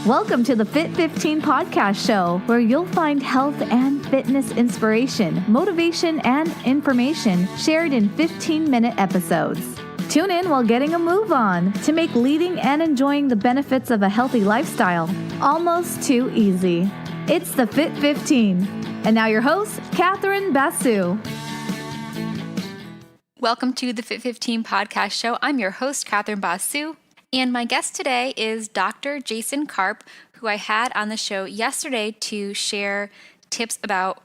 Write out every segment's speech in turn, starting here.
Welcome to the Fit 15 podcast show, where you'll find health and fitness inspiration, motivation, and information shared in 15-minute episodes. Tune in while getting a move on to make leading and enjoying the benefits of a healthy lifestyle almost too easy. It's the Fit 15. And now your host, Catherine Basu. Welcome to the Fit 15 podcast show. I'm your host, Catherine Basu. And my guest today is Dr. Jason Karp, who I had on the show yesterday to share tips about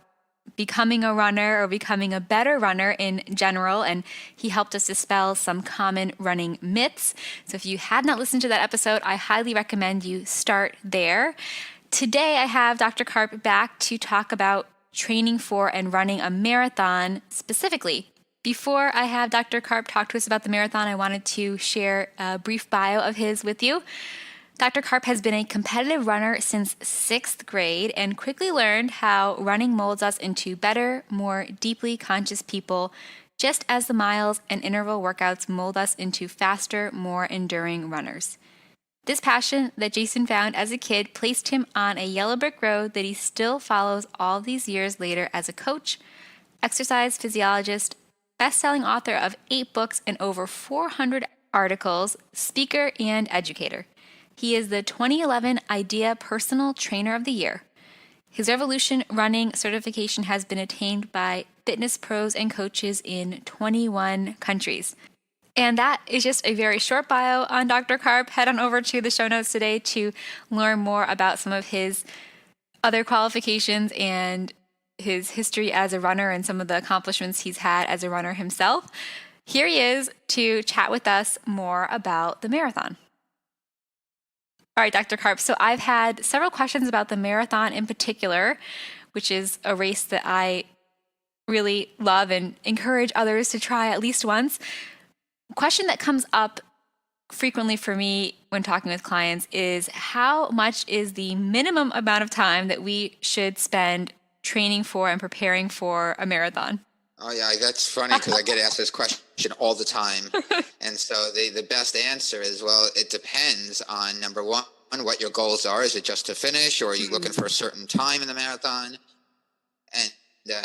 becoming a runner or becoming a better runner in general. And he helped us dispel some common running myths. So if you had not listened to that episode, I highly recommend you start there. Today, I have Dr. Karp back to talk about training for and running a marathon specifically. Before I have Dr. Karp talk to us about the marathon, I wanted to share a brief bio of his with you. Dr. Karp has been a competitive runner since 6th grade and quickly learned how running molds us into better, more deeply conscious people, just as the miles and interval workouts mold us into faster, more enduring runners. This passion that Jason found as a kid placed him on a yellow brick road that he still follows all these years later as a coach, exercise physiologist, best-selling author of 8 books and over 400 articles, speaker, and educator. He is the 2011 IDEA Personal Trainer of the Year. His Revolution Running certification has been attained by fitness pros and coaches in 21 countries. And that is just a very short bio on Dr. Karp. Head on over to the show notes today to learn more about some of his other qualifications and his history as a runner and some of the accomplishments he's had as a runner himself. Here he is to chat with us more about the marathon. All right, Dr. Karp. So I've had several questions about the marathon in particular, which is a race that I really love and encourage others to try at least once. A question that comes up frequently for me when talking with clients is how much is the minimum amount of time that we should spend training for and preparing for a marathon? Oh, yeah, that's funny because I get asked this question all the time. And so the best answer is, well, it depends on, number one, what your goals are. Is it just to finish, or are you looking for a certain time in the marathon? And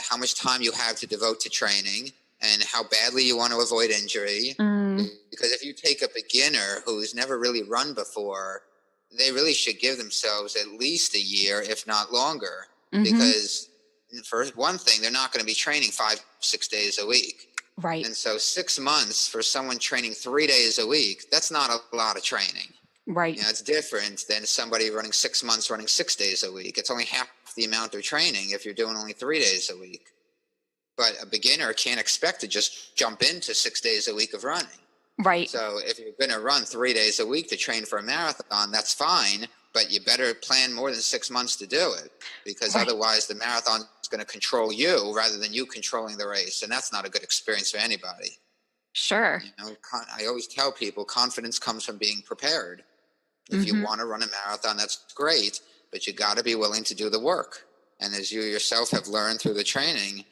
how much time you have to devote to training and how badly you want to avoid injury. Because if you take a beginner who's never really run before, they really should give themselves at least a year, if not longer. Because for one thing, they're not going to be training 5-6 days a week. Right. And so 6 months for someone training 3 days a week, that's not a lot of training. Right. You know, it's different than somebody running 6 months, running 6 days a week. It's only half the amount of training if you're doing only 3 days a week. But a beginner can't expect to just jump into 6 days a week of running. Right. So if you're going to run 3 days a week to train for a marathon, that's fine. But you better plan more than 6 months to do it, because otherwise the marathon is going to control you rather than you controlling the race. And that's not a good experience for anybody. Sure. You know, I always tell people confidence comes from being prepared. If you want to run a marathon, that's great, but you got to be willing to do the work. And as you yourself have learned through the training,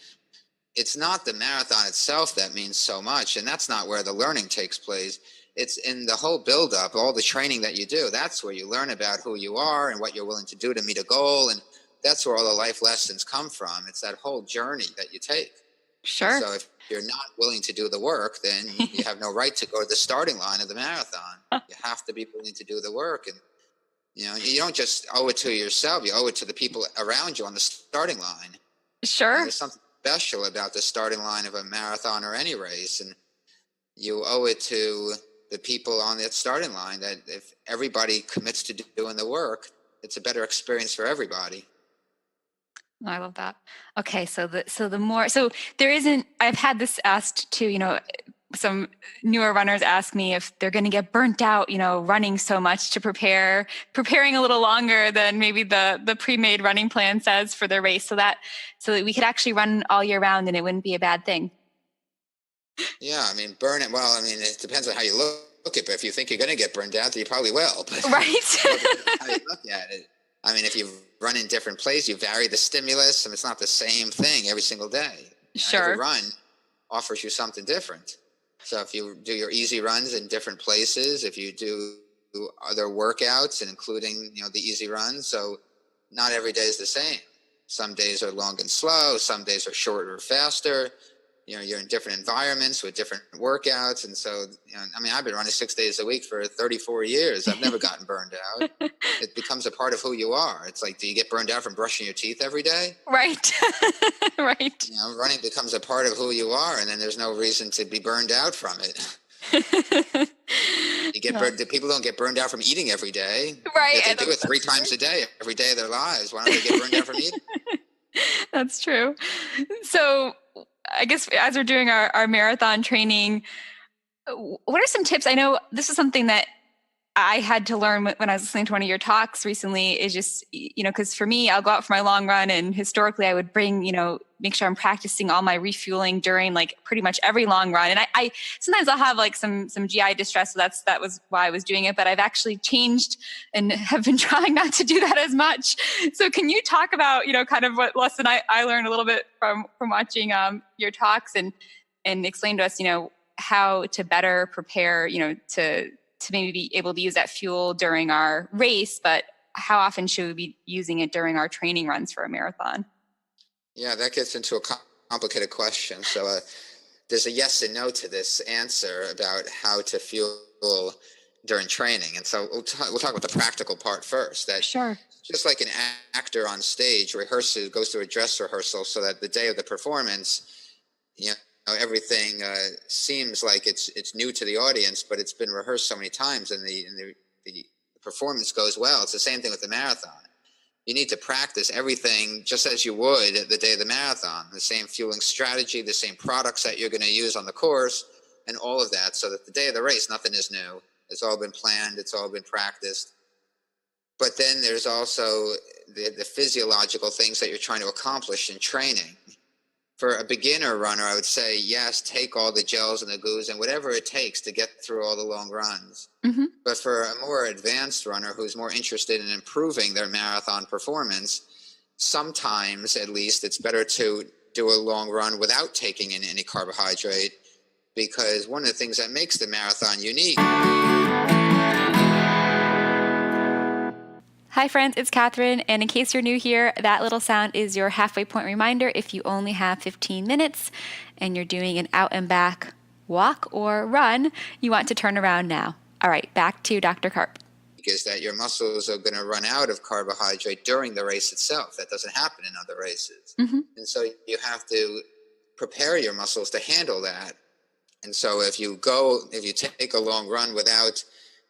it's not the marathon itself that means so much. And that's not where the learning takes place. It's in the whole build-up, all the training that you do. That's where you learn about who you are and what you're willing to do to meet a goal. And that's where all the life lessons come from. It's that whole journey that you take. Sure. So if you're not willing to do the work, then you have no right to go to the starting line of the marathon. You have to be willing to do the work. And, you know, you don't just owe it to yourself. You owe it to the people around you on the starting line. Sure. And there's something special about the starting line of a marathon or any race. And you owe it to the people on that starting line that if everybody commits to doing the work, it's a better experience for everybody. I love that. Okay. So there isn't, I've had this asked too, you know, some newer runners ask me if they're going to get burnt out, you know, running so much to preparing a little longer than maybe the pre-made running plan says for their race so that we could actually run all year round and it wouldn't be a bad thing. Yeah, I mean, burn it. Well, I mean, it depends on how you look at it. But if you think you're going to get burned out, then you probably will. But right. How you look at it. I mean, if you run in different places, you vary the stimulus, and it's not the same thing every single day. Sure. Every run offers you something different. So if you do your easy runs in different places, if you do other workouts, and including, the easy runs. So not every day is the same. Some days are long and slow. Some days are shorter or faster. You're in different environments with different workouts. And so, I've been running 6 days a week for 34 years. I've never gotten burned out. It becomes a part of who you are. It's like, do you get burned out from brushing your teeth every day? Right. Right. Running becomes a part of who you are, and then there's no reason to be burned out from it. People don't get burned out from eating every day. Right. They do it 3 times a day, every day of their lives. Why don't they get burned out from eating? That's true. So I guess as we're doing our marathon training, what are some tips? I know this is something that I had to learn when I was listening to one of your talks recently, is just, because for me, I'll go out for my long run, and historically I would bring, make sure I'm practicing all my refueling during like pretty much every long run. And I sometimes I'll have like some GI distress. So that was why I was doing it, but I've actually changed and have been trying not to do that as much. So can you talk about, kind of what lesson I learned a little bit from watching your talks, and explain to us, how to better prepare, to maybe be able to use that fuel during our race, but how often should we be using it during our training runs for a marathon? Yeah, that gets into a complicated question. So there's a yes and no to this answer about how to fuel during training. And so we'll talk about the practical part first. That Sure. Just like an actor on stage goes through a dress rehearsal so that the day of the performance, everything seems like it's new to the audience, but it's been rehearsed so many times, and the performance goes well. It's the same thing with the marathon. You need to practice everything just as you would at the day of the marathon. The same fueling strategy, the same products that you're going to use on the course, and all of that, so that the day of the race, nothing is new. It's all been planned. It's all been practiced. But then there's also the physiological things that you're trying to accomplish in training. For a beginner runner, I would say, yes, take all the gels and the goos and whatever it takes to get through all the long runs. Mm-hmm. But for a more advanced runner who's more interested in improving their marathon performance, sometimes at least it's better to do a long run without taking in any carbohydrate, because one of the things that makes the marathon unique. Hi friends, it's Catherine, and in case you're new here, that little sound is your halfway point reminder. If you only have 15 minutes and you're doing an out and back walk or run, you want to turn around now. All right, back to Dr. Karp. Is that your muscles are going to run out of carbohydrate during the race itself. That doesn't happen in other races. Mm-hmm. And so you have to prepare your muscles to handle that. And so if you take a long run without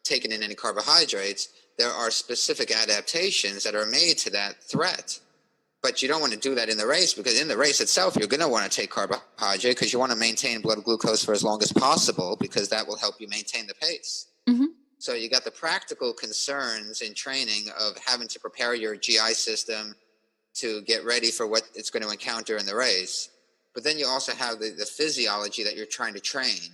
taking in any carbohydrates, there are specific adaptations that are made to that threat. But you don't want to do that in the race, because in the race itself, you're going to want to take carbohydrate because you want to maintain blood glucose for as long as possible, because that will help you maintain the pace. Mm-hmm. So you got the practical concerns in training of having to prepare your GI system to get ready for what it's going to encounter in the race. But then you also have the physiology that you're trying to train.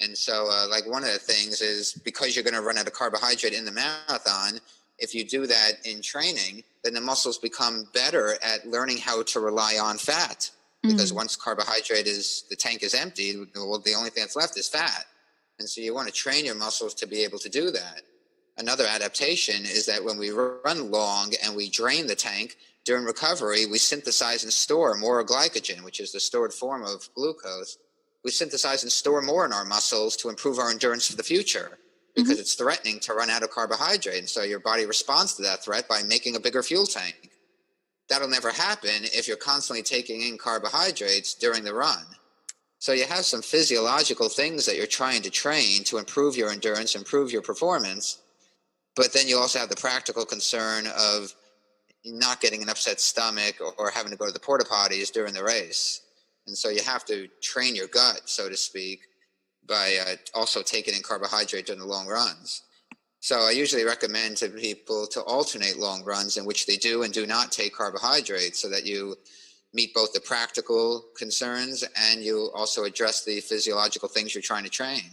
And so like one of the things is, because you're going to run out of carbohydrate in the marathon, if you do that in training, then the muscles become better at learning how to rely on fat. Because once the tank is empty, well, the only thing that's left is fat. And so you want to train your muscles to be able to do that. Another adaptation is that when we run long and we drain the tank, during recovery, we synthesize and store more glycogen, which is the stored form of glucose. We synthesize and store more in our muscles to improve our endurance for the future, because it's threatening to run out of carbohydrate. And so your body responds to that threat by making a bigger fuel tank. That'll never happen if you're constantly taking in carbohydrates during the run. So you have some physiological things that you're trying to train to improve your endurance, improve your performance. But then you also have the practical concern of not getting an upset stomach or having to go to the porta potties during the race. And so you have to train your gut, so to speak, by also taking in carbohydrate during the long runs. So I usually recommend to people to alternate long runs in which they do and do not take carbohydrates, so that you meet both the practical concerns and you also address the physiological things you're trying to train.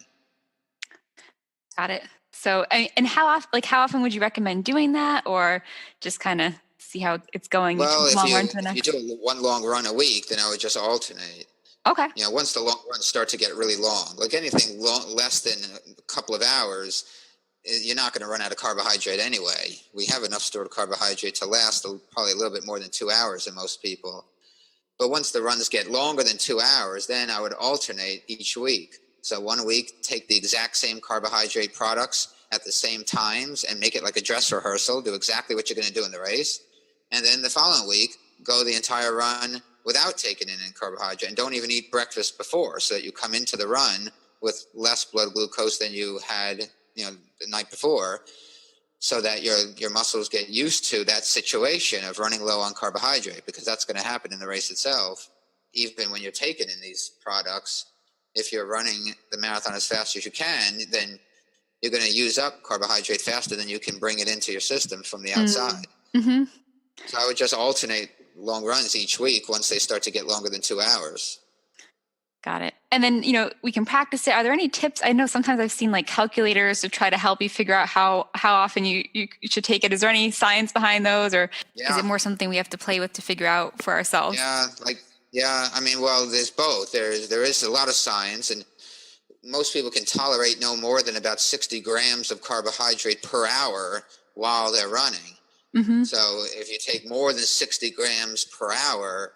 Got it. So, and how often would you recommend doing that, or just kind of see how it's going? Well, if you do one long run a week, then I would just alternate. Okay. Once the long runs start to get really long, like anything less than a couple of hours, you're not going to run out of carbohydrate anyway. We have enough stored carbohydrate to last probably a little bit more than 2 hours in most people. But once the runs get longer than 2 hours, then I would alternate each week. So 1 week, take the exact same carbohydrate products at the same times and make it like a dress rehearsal, do exactly what you're going to do in the race. And then the following week, go the entire run without taking in carbohydrate, and don't even eat breakfast before, so that you come into the run with less blood glucose than you had, the night before, so that your muscles get used to that situation of running low on carbohydrate, because that's going to happen in the race itself. Even when you're taking in these products, if you're running the marathon as fast as you can, then you're going to use up carbohydrate faster than you can bring it into your system from the outside. Mm-hmm. So I would just alternate long runs each week once they start to get longer than 2 hours. Got it. And then, we can practice it. Are there any tips? I know sometimes I've seen like calculators to try to help you figure out how often you should take it. Is there any science behind those, or is it more something we have to play with to figure out for ourselves? Well, there's both. There is a lot of science, and most people can tolerate no more than about 60 grams of carbohydrate per hour while they're running. Mm-hmm. So if you take more than 60 grams per hour,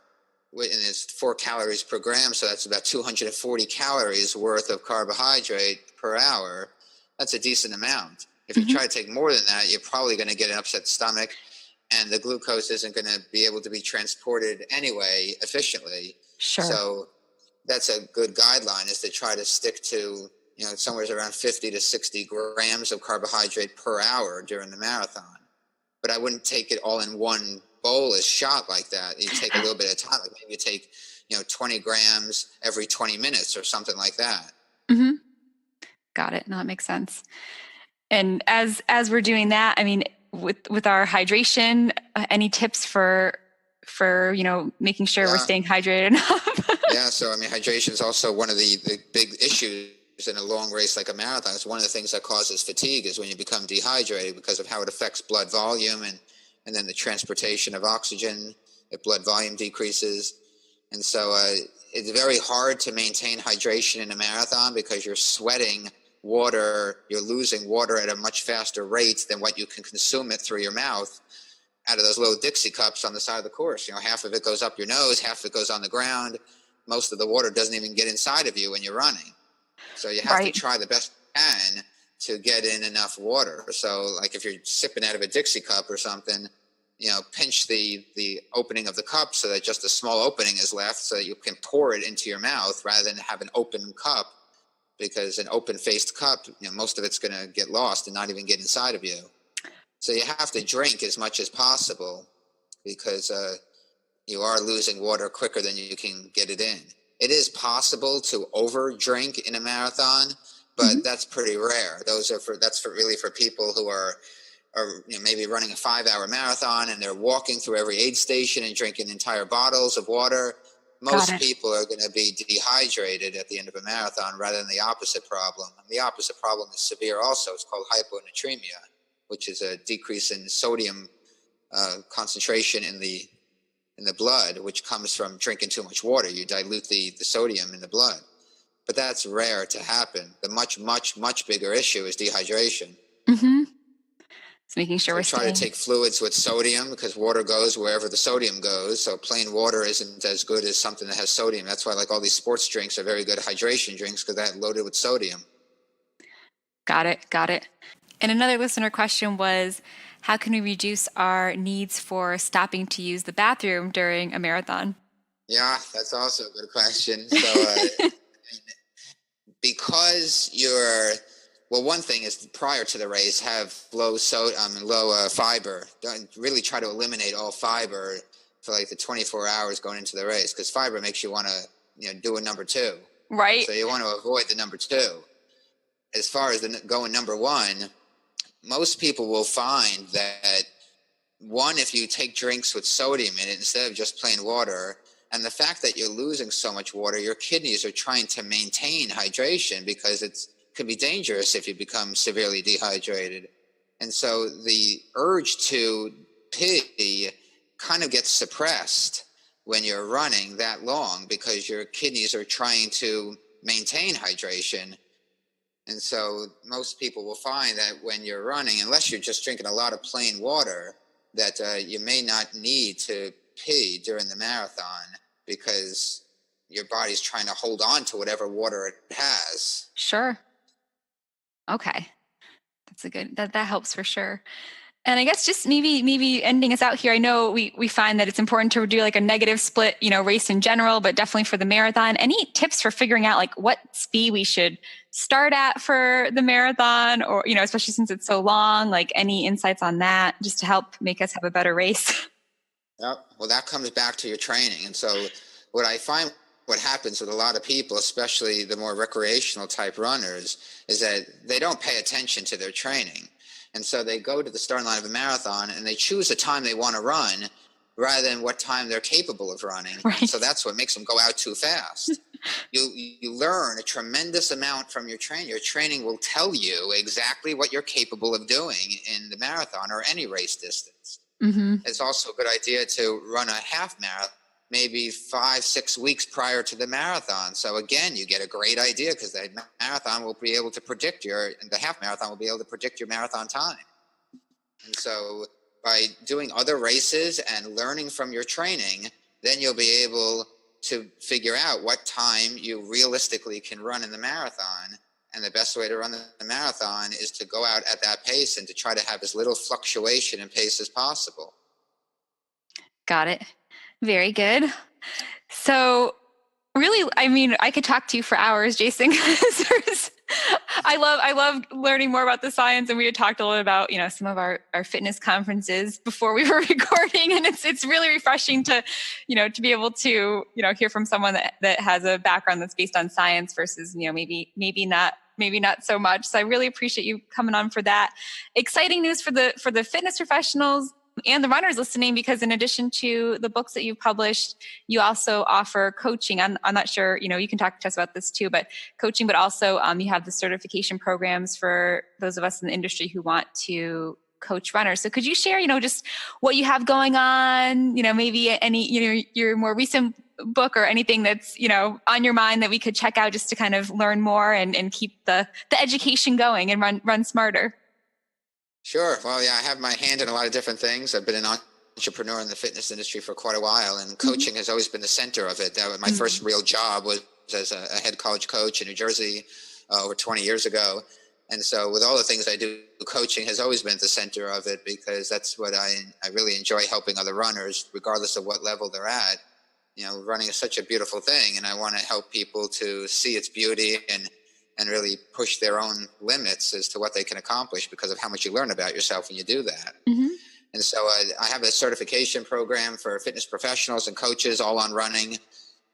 and it's 4 calories per gram, so that's about 240 calories worth of carbohydrate per hour. That's a decent amount. If you try to take more than that, you're probably going to get an upset stomach, and the glucose isn't going to be able to be transported anyway efficiently. Sure. So that's a good guideline, is to try to stick to, somewhere around 50 to 60 grams of carbohydrate per hour during the marathon. But I wouldn't take it all in one bolus shot like that. You take a little bit of time. Like maybe you take, 20 grams every 20 minutes or something like that. Mm-hmm. Got it. No, that makes sense. And as we're doing that, with our hydration, any tips for making sure we're staying hydrated enough? Yeah. So, hydration is also one of the big issues in a long race like a marathon. It's one of the things that causes fatigue, is when you become dehydrated, because of how it affects blood volume and then the transportation of oxygen. If blood volume decreases. And so it's very hard to maintain hydration in a marathon, because you're sweating water, you're losing water at a much faster rate than what you can consume it through your mouth out of those little Dixie cups on the side of the course. Half of it goes up your nose, half of it goes on the ground. Most of the water doesn't even get inside of you when you're running. So you have to try the best you can to get in enough water. So like if you're sipping out of a Dixie cup or something, pinch the opening of the cup so that just a small opening is left, so that you can pour it into your mouth rather than have an open cup, because an open-faced cup, most of it's going to get lost and not even get inside of you. So you have to drink as much as possible, because you are losing water quicker than you can get it in. It is possible to over-drink in a marathon, but that's pretty rare. That's really for people who are maybe running a 5-hour marathon and they're walking through every aid station and drinking entire bottles of water. Most people are going to be dehydrated at the end of a marathon, rather than the opposite problem. And the opposite problem is severe also. It's called hyponatremia, which is a decrease in sodium concentration in the blood, which comes from drinking too much water. You dilute the sodium in the blood. But that's rare to happen. The much, much, much bigger issue is dehydration. Mm-hmm. So making sure we're trying to take fluids with sodium, because water goes wherever the sodium goes. So plain water isn't as good as something that has sodium. That's why like all these sports drinks are very good hydration drinks, because they're loaded with sodium. Got it. And another listener question was, how can we reduce our needs for stopping to use the bathroom during a marathon? Yeah, that's also a good question. So because one thing is, prior to the race, have low fiber. Don't really try to eliminate all fiber for like the 24 hours going into the race, because fiber makes you want to do a number 2. Right. So you want to avoid the number 2. As far as going number 1, most people will find that if you take drinks with sodium in it instead of just plain water, and the fact that you're losing so much water, your kidneys are trying to maintain hydration, because it can be dangerous if you become severely dehydrated. And so the urge to pee kind of gets suppressed when you're running that long, because your kidneys are trying to maintain hydration. And so most people will find that when you're running, unless you're just drinking a lot of plain water, that you may not need to pee during the marathon because your body's trying to hold on to whatever water it has. Sure. Okay. That's a good, that helps for sure. And I guess just maybe ending us out here, I know we find that it's important to do like a negative split, race in general, but definitely for the marathon. Any tips for figuring out like what speed we should start at for the marathon, or, especially since it's so long, like any insights on that just to help make us have a better race? Yep. Well, that comes back to your training. And so what I find what happens with a lot of people, especially the more recreational type runners, is that they don't pay attention to their training. And so they go to the starting line of a marathon and they choose the time they want to run rather than what time they're capable of running. Right. So that's what makes them go out too fast. You learn a tremendous amount from your training. Your training will tell you exactly what you're capable of doing in the marathon or any race distance. Mm-hmm. It's also a good idea to run a half marathon maybe 5-6 weeks prior to the marathon. So again, you get a great idea because the marathon will be able to predict the half marathon will be able to predict your marathon time. And so by doing other races and learning from your training, then you'll be able to figure out what time you realistically can run in the marathon. And the best way to run the marathon is to go out at that pace and to try to have as little fluctuation in pace as possible. Got it. Very good. So really, I mean, I could talk to you for hours, Jason. I love learning more about the science, and we had talked a little about, some of our fitness conferences before we were recording, and it's really refreshing to, to be able to, hear from someone that has a background that's based on science versus, maybe not so much. So I really appreciate you coming on for that. Exciting news for the fitness professionals and the runners listening, because in addition to the books that you've published, you also offer coaching. I'm not sure, you can talk to us about this too, but coaching, but also you have the certification programs for those of us in the industry who want to coach runners. So could you share, just what you have going on, maybe any, your more recent book or anything that's, on your mind that we could check out just to kind of learn more and keep the education going and run smarter? Sure. Well, yeah, I have my hand in a lot of different things. I've been an entrepreneur in the fitness industry for quite a while, and coaching has always been the center of it. My first real job was as a head college coach in New Jersey over 20 years ago. And so with all the things I do, coaching has always been at the center of it because that's what I really enjoy, helping other runners, regardless of what level they're at. Running is such a beautiful thing, and I want to help people to see its beauty and really push their own limits as to what they can accomplish because of how much you learn about yourself when you do that. Mm-hmm. And so I have a certification program for fitness professionals and coaches all on running.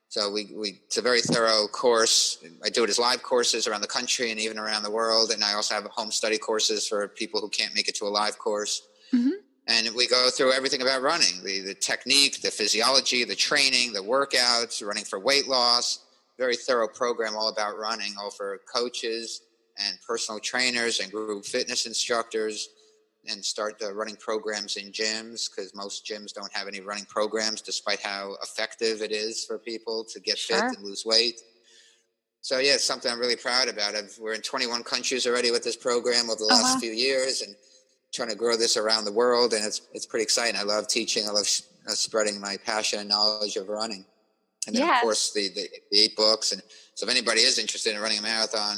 So it's a very thorough course. I do it as live courses around the country and even around the world. And I also have home study courses for people who can't make it to a live course. Mm-hmm. And we go through everything about running, the technique, the physiology, the training, the workouts, running for weight loss. Very thorough program all about running, all for coaches and personal trainers and group fitness instructors, and start running programs in gyms because most gyms don't have any running programs despite how effective it is for people to get fit and lose weight. So yeah, it's something I'm really proud about. We're in 21 countries already with this program over the last few years and trying to grow this around the world. And it's pretty exciting. I love teaching. I love spreading my passion and knowledge of running. And then, of course, the 8 books. And so if anybody is interested in running a marathon,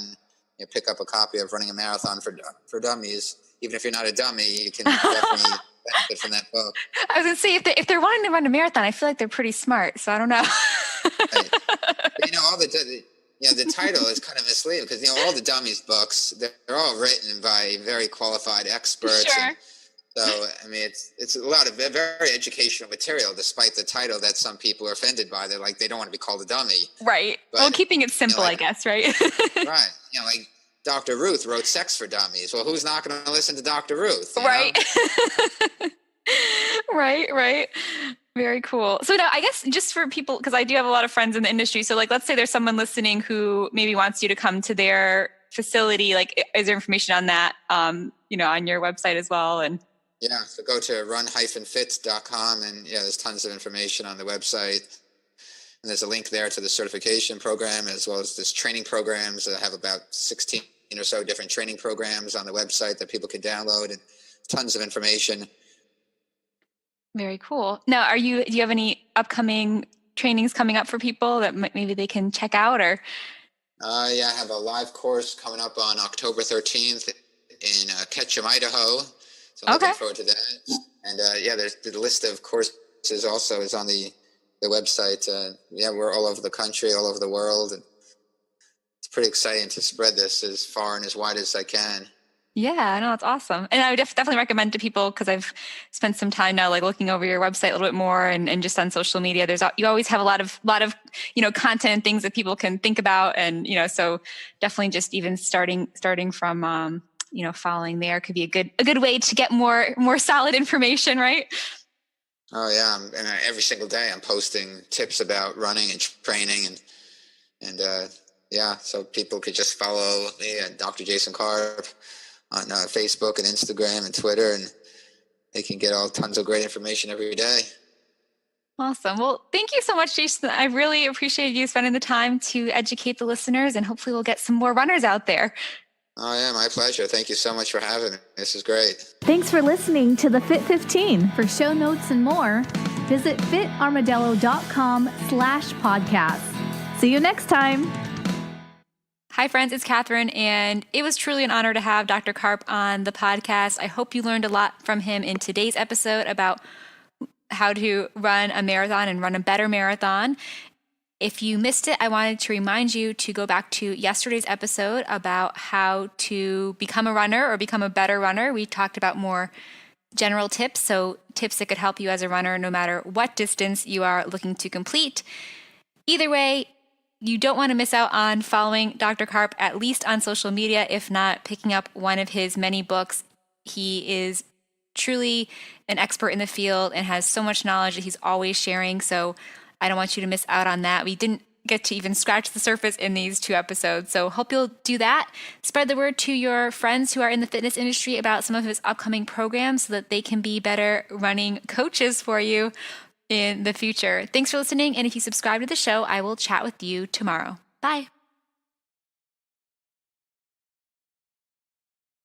pick up a copy of Running a Marathon for Dummies. Even if you're not a dummy, you can definitely benefit from that book. I was going to say, if they're wanting to run a marathon, I feel like they're pretty smart. So I don't know. Right. But, the title is kind of misleading because, all the Dummies books, they're all written by very qualified experts. Sure. And, so, it's a lot of very educational material, despite the title that some people are offended by. They're like, they don't want to be called a dummy. Right. But, well, keeping it simple, I guess, right? Right. Like Dr. Ruth wrote Sex for Dummies. Well, who's not going to listen to Dr. Ruth? Right. Right. Very cool. So now I guess just for people, because I do have a lot of friends in the industry. So let's say there's someone listening who maybe wants you to come to their facility. Is there information on that, on your website as well? And yeah, so go to run-fit.com and there's tons of information on the website. And there's a link there to the certification program as well as this training programs that have about 16 or so different training programs on the website that people can download, and tons of information. Very cool. Now, do you have any upcoming trainings coming up for people that maybe they can check out, or? Yeah, I have a live course coming up on October 13th in Ketchum, Idaho. So I'm looking forward to that. And there's the list of courses also is on the website. We're all over the country, all over the world. And it's pretty exciting to spread this as far and as wide as I can. Yeah, no, it's awesome. And I would definitely recommend to people, because I've spent some time now like looking over your website a little bit more and just on social media. You always have a lot of content and things that people can think about, and so definitely just even starting from following there could be a good way to get more solid information, right? Oh yeah, and every single day I'm posting tips about running and training, and so people could just follow me at Dr. Jason Karp on Facebook and Instagram and Twitter, and they can get tons of great information every day. Awesome. Well, thank you so much, Jason. I really appreciate you spending the time to educate the listeners, and hopefully we'll get some more runners out there. Oh yeah, my pleasure. Thank you so much for having me. This is great. Thanks for listening to the Fit 15. For show notes and more, visit fitarmadillo.com/podcast. See you next time. Hi, friends. It's Catherine, and it was truly an honor to have Dr. Karp on the podcast. I hope you learned a lot from him in today's episode about how to run a marathon and run a better marathon. If you missed it, I wanted to remind you to go back to yesterday's episode about how to become a runner or become a better runner. We talked about more general tips, so tips that could help you as a runner no matter what distance you are looking to complete. Either way, you don't want to miss out on following Dr. Karp, at least on social media, if not picking up one of his many books. He is truly an expert in the field and has so much knowledge that he's always sharing. So I don't want you to miss out on that. We didn't get to even scratch the surface in these 2 episodes. So hope you'll do that. Spread the word to your friends who are in the fitness industry about some of his upcoming programs so that they can be better running coaches for you in the future. Thanks for listening. And if you subscribe to the show, I will chat with you tomorrow. Bye.